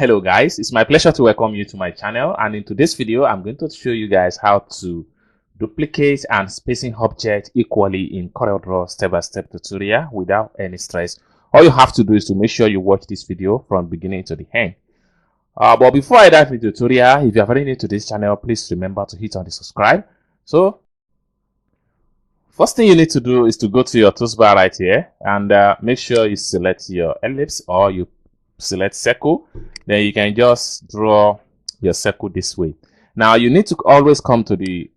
Hello guys, it's my pleasure to welcome you to my channel, and in today's video I'm going to show you guys how to duplicate and spacing objects equally in corelDRAW step-by-step tutorial without any stress. All you have to do is to make sure you watch this video from beginning to the end. But before I dive into the tutorial, if you are very new to this channel, please remember to hit on the subscribe. So first thing you need to do is to go to your toolbar right here and make sure you select your ellipse or you select circle. Then you can just draw your circle this way. Now you need to always come to the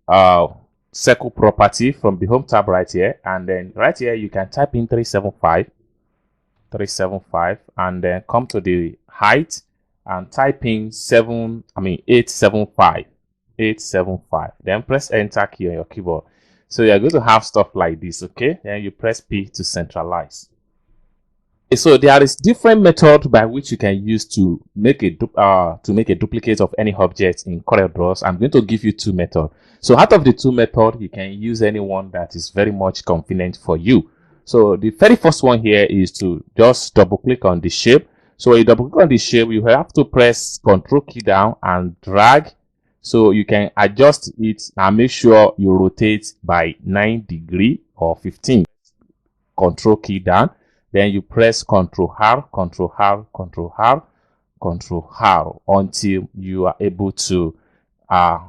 circle property from the home tab right here, and then right here you can type in 375 and then come to the height and type in 875, then press enter key on your keyboard. So you're going to have stuff like this, okay? Then you press P to centralize. So there is different method by which you can use to make a duplicate of any object in corelDRAW. I'm going to give you two methods. So out of the two methods, you can use any one that is very much convenient for you. So the very first one here is to just double click on the shape. So when you double click on the shape, you have to press Ctrl key down and drag. So you can adjust it and make sure you rotate by 9 degrees or 15. Ctrl key down. Then you press Ctrl R, Ctrl R, Ctrl R, Ctrl R until you are able to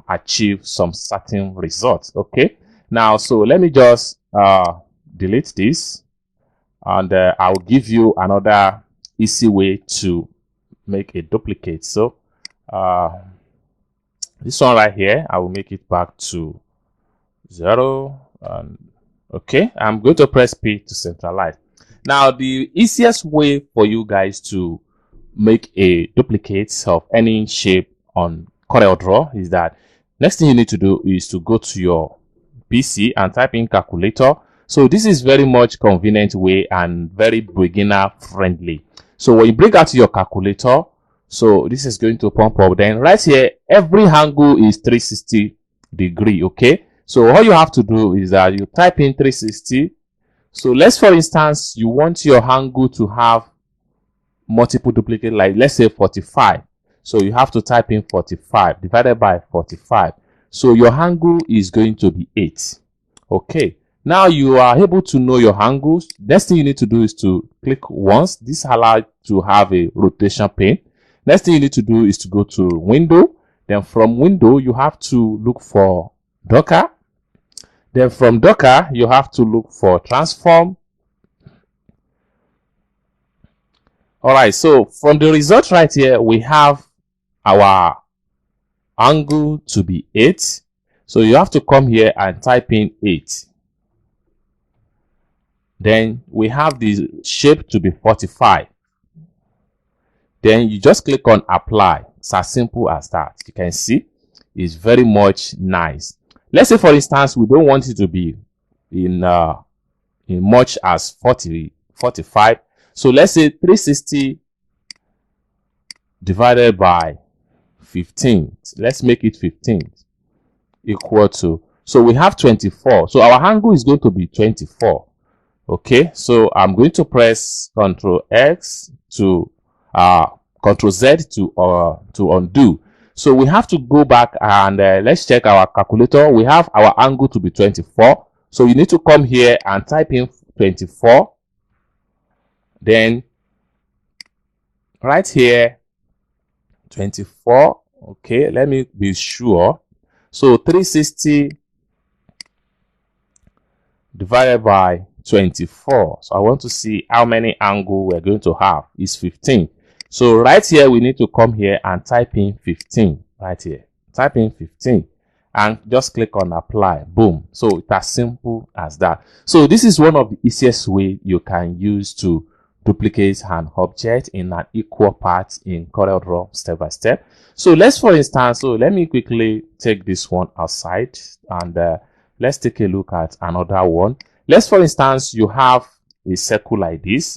achieve some certain results. Okay. Now, so let me just delete this, and I'll give you another easy way to make a duplicate. So this one right here, I will make it back to 0. And okay, I'm going to press P to centralize. Now, the easiest way for you guys to make a duplicate of any shape on corelDRAW is that next thing you need to do is to go to your PC and type in calculator. So this is very much convenient way and very beginner friendly. So when you bring out your calculator, so this is going to pump up. Then right here, every angle is 360 degree. Okay. So all you have to do is that you type in 360. So let's, for instance, you want your angle to have multiple duplicate, like let's say 45. So you have to type in 45 divided by 45. So your angle is going to be 8. Okay. Now you are able to know your angles. Next thing you need to do is to click once. This allows to have a rotation pane. Next thing you need to do is to go to window. Then from window, you have to look for Docker. Then from Docker, you have to look for transform. All right, so from the result right here, we have our angle to be 8. So you have to come here and type in 8. Then we have the shape to be 45. Then you just click on apply. It's as simple as that. You can see it's very much nice. Let's say, for instance, we don't want it to be in much as 45. So let's say 360 divided by 15. Let's make it 15 equal to. So we have 24. So our angle is going to be 24. Okay. So I'm going to press Ctrl X to Ctrl Z to undo. So we have to go back and let's check our calculator. We have our angle to be 24. So you need to come here and type in 24. Then right here, 24. Okay, let me be sure. So 360 divided by 24. So I want to see how many angles we're going to have. Is 15. So right here, we need to come here and type in 15 right here. Type in 15 and just click on apply. Boom. So it's as simple as that. So this is one of the easiest way you can use to duplicate an object in an equal part in corelDRAW step by step. So let's, for instance, so let me quickly take this one outside and let's take a look at another one. Let's, for instance, you have a circle like this.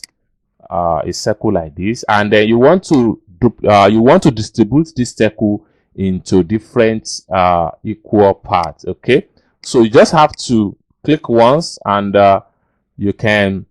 And then you want to distribute this circle into different equal parts. Okay, so you just have to click once and you can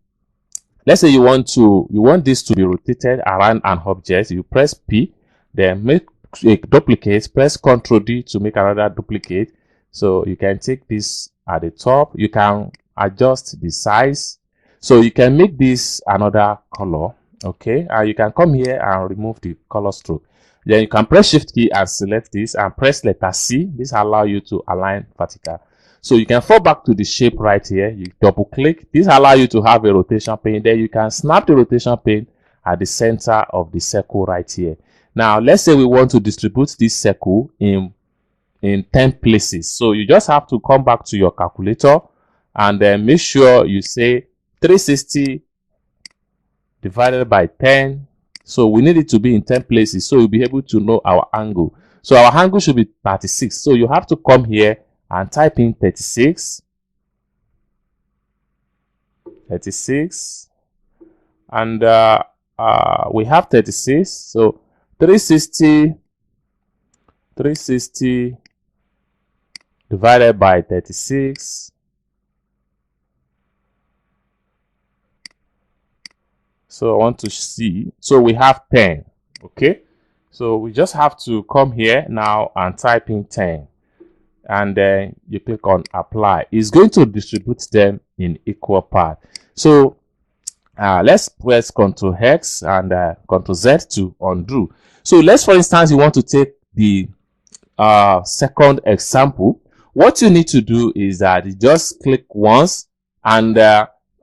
Let's say you want this to be rotated around an object. You press P then make a duplicate, press Ctrl D to make another duplicate. So you can take this at the top, you can adjust the size, so you can make this another color. Okay, and you can come here and remove the color stroke. Then you can press Shift key and select this and press letter C. This allows you to align vertical. So you can fall back to the shape right here. You double click. This allows you to have a rotation pane. Then you can snap the rotation pane at the center of the circle right here. Now, let's say we want to distribute this circle in 10 places. So you just have to come back to your calculator and then make sure you say 360 divided by 10. So we need it to be in 10 places, so we'll be able to know our angle. So our angle should be 36. So you have to come here and type in 36, and we have 36. So 360 divided by 36. So I want to see. So we have 10. Okay. So we just have to come here now and type in 10. And then you click on apply. It's going to distribute them in equal part. So let's press Ctrl X and Ctrl Z to undo. So let's, for instance, you want to take the second example. What you need to do is that you just click once and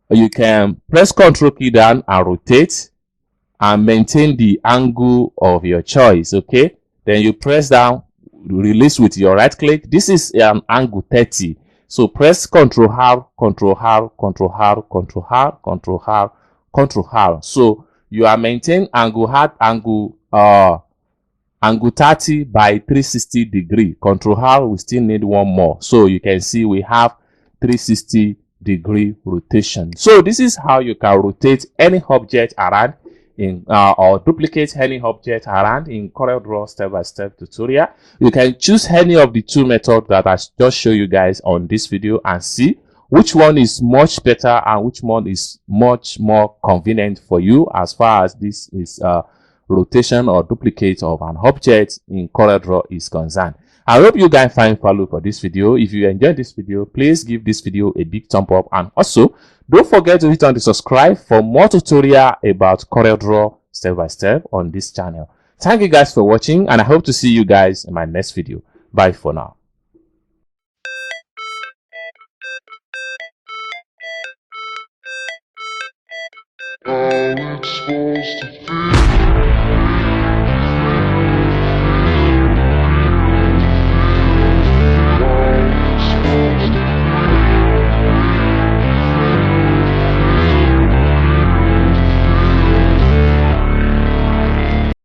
you can press Ctrl key down and rotate and maintain the angle of your choice. Okay, then you press down, release with your right click. This is an angle 30. So press Ctrl R, Ctrl R, Ctrl R, Ctrl R, Ctrl R, Ctrl R. So you are maintaining angle 30 by 360 degree. Ctrl R, we still need one more. So you can see we have 360 degree rotation. So this is how you can rotate any object around in or duplicate any object around in corelDRAW step-by-step tutorial. You can choose any of the two methods that I just show you guys on this video and see which one is much better and which one is much more convenient for you as far as this is rotation or duplicate of an object in corelDRAW is concerned. I hope you guys find value for this video. If you enjoyed this video, please give this video a big thumb up, and also don't forget to hit on the subscribe for more tutorial about corelDRAW step by step on this channel. Thank you guys for watching, and I hope to see you guys in my next video. Bye for now. How it's supposed to feel.